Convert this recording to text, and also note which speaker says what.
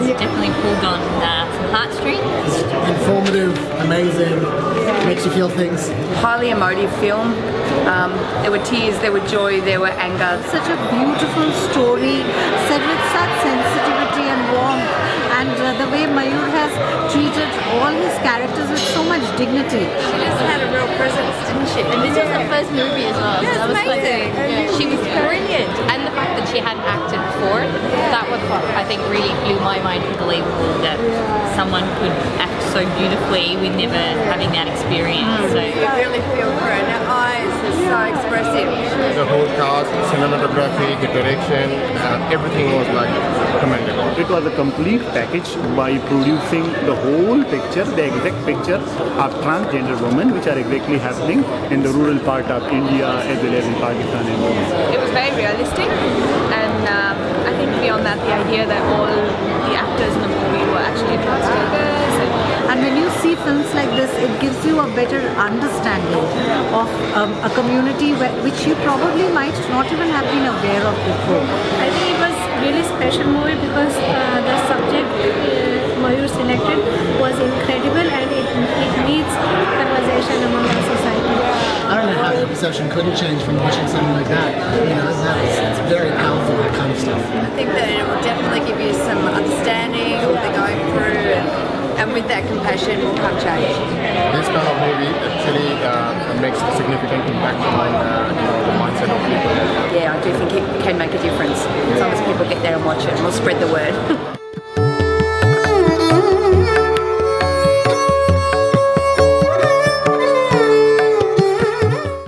Speaker 1: definitely pulled on some heartstrings.
Speaker 2: Informative, amazing, makes you feel things.
Speaker 3: Highly emotive film. There were tears, there were joy, there were anger.
Speaker 4: Such a beautiful story, said with such sensitivity and warmth, and the way Mayur has treated all his characters with so much dignity.
Speaker 3: She just had a real presence, didn't she?
Speaker 1: And this was her first movie as well.
Speaker 3: Yeah,
Speaker 1: so
Speaker 3: it's amazing.
Speaker 1: She was brilliant. And the fact that she hadn't acted before, that was what I think really blew my mind unbelievable, that someone could act so beautifully with never having that experience. So
Speaker 3: You really feel for her, and her eyes are so expressive.
Speaker 5: The whole cast, cinematography, the direction, everything was like commendable.
Speaker 6: It was a complete package by producing the whole picture, the exact picture of transgender women, which are exactly happening in the rural part of India as well as in Pakistan and India.
Speaker 7: It was very realistic, and I think beyond that, the idea that all the actors in the movie were actually transgenders.
Speaker 4: And when you see films like this, it gives you a better understanding of a community which you probably might not even have been aware of before.
Speaker 8: I think it was really special movie because the subject Mayur selected was incredible, and it needs conversation among our society.
Speaker 2: I don't know how your perception couldn't change from watching something like that. You know, it's very powerful, that kind of stuff.
Speaker 3: I think that it will definitely give you some understanding of what they're going through, and with that compassion will come change.
Speaker 5: This kind of movie actually makes a significant impact on the mindset of people.
Speaker 3: Yeah, I do think it can make a difference as long as people get there and watch it, and we'll spread the word.